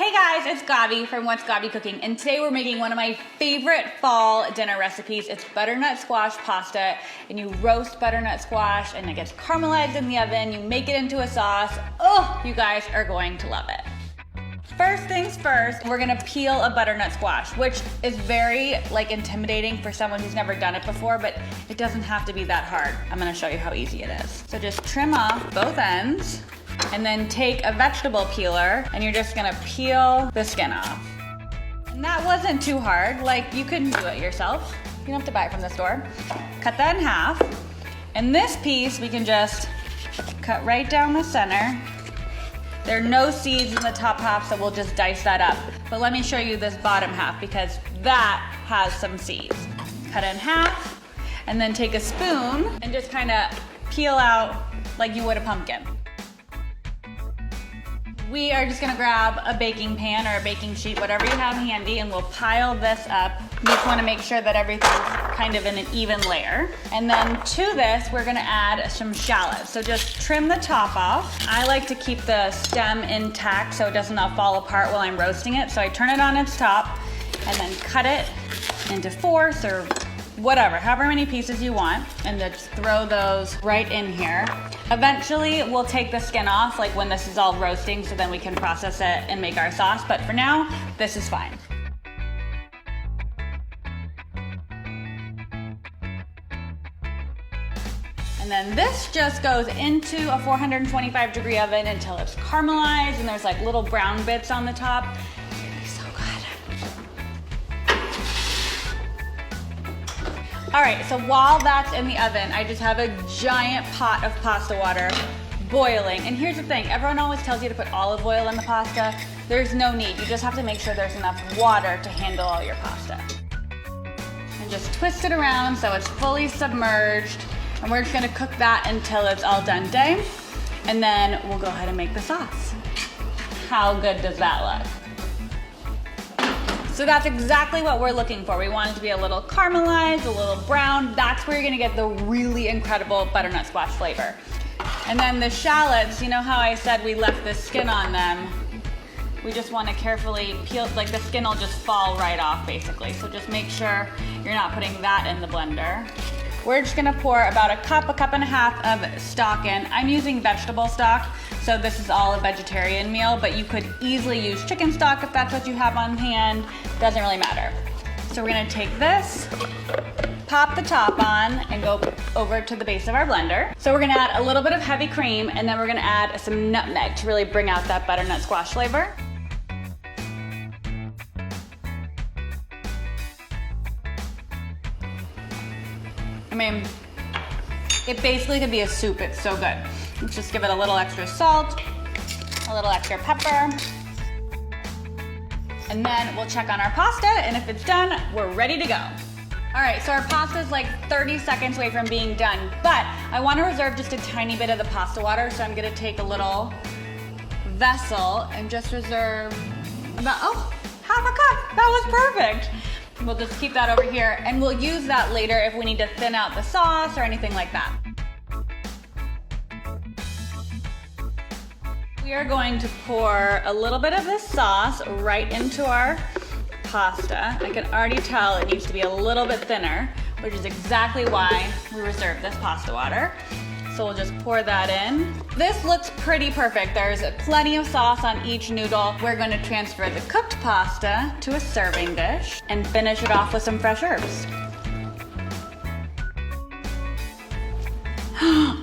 Hey guys, it's Gaby from Gaby Cooking, and today we're making one of my favorite fall dinner recipes. It's butternut squash pasta, and you roast butternut squash and it gets caramelized in the oven. You make it into a sauce. Oh, you guys are going to love it. First things first, we're gonna peel a butternut squash, which is very intimidating for someone who's never done it before, but it doesn't have to be that hard. I'm gonna show you how easy it is. So just trim off both ends, and then take a vegetable peeler, and you're just gonna peel the skin off. And that wasn't too hard, you can do it yourself. You don't have to buy it from the store. Cut that in half, and this piece we can just cut right down the center. There are no seeds in the top half, so we'll just dice that up. But let me show you this bottom half because that has some seeds. Cut it in half, and then take a spoon and just kind of peel out like you would a pumpkin. We are just gonna grab a baking pan or a baking sheet, whatever you have handy, and we'll pile this up. You just wanna make sure that everything's kind of in an even layer. And then to this, we're gonna add some shallots. So just trim the top off. I like to keep the stem intact so it doesn't all fall apart while I'm roasting it. So I turn it on its top and then cut it into fourths or whatever, however many pieces you want, and just throw those right in here. Eventually, we'll take the skin off, when this is all roasting, so then we can process it and make our sauce, but for now, this is fine. And then this just goes into a 425-degree oven until it's caramelized and there's little brown bits on the top. It's gonna be so good. All right, so while that's in the oven, I just have a giant pot of pasta water boiling. And here's the thing, everyone always tells you to put olive oil in the pasta. There's no need, you just have to make sure there's enough water to handle all your pasta. And just twist it around so it's fully submerged. And we're just gonna cook that until it's al dente. And then we'll go ahead and make the sauce. How good does that look? So that's exactly what we're looking for. We want it to be a little caramelized, a little brown. That's where you're gonna get the really incredible butternut squash flavor. And then the shallots, you know how I said we left the skin on them? We just wanna carefully peel, the skin will just fall right off basically. So just make sure you're not putting that in the blender. We're just gonna pour about a cup and a half of stock in. I'm using vegetable stock, so this is all a vegetarian meal, but you could easily use chicken stock if that's what you have on hand. Doesn't really matter. So we're gonna take this, pop the top on, and go over to the base of our blender. So we're gonna add a little bit of heavy cream, and then we're gonna add some nutmeg to really bring out that butternut squash flavor. I mean, it basically could be a soup, it's so good. Let's just give it a little extra salt, a little extra pepper, and then we'll check on our pasta, and if it's done, we're ready to go. All right, so our pasta is 30 seconds away from being done, but I wanna reserve just a tiny bit of the pasta water, so I'm gonna take a little vessel and just reserve about, half a cup. That was perfect. We'll just keep that over here, and we'll use that later if we need to thin out the sauce or anything like that. We are going to pour a little bit of this sauce right into our pasta. I can already tell it needs to be a little bit thinner, which is exactly why we reserved this pasta water. So we'll just pour that in. This looks pretty perfect. There's plenty of sauce on each noodle. We're going to transfer the cooked pasta to a serving dish and finish it off with some fresh herbs.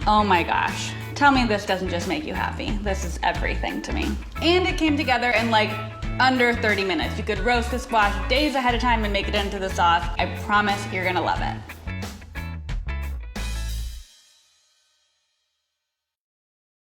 Oh my gosh. Tell me this doesn't just make you happy. This is everything to me. And it came together in under 30 minutes. You could roast the squash days ahead of time and make it into the sauce. I promise you're gonna love it.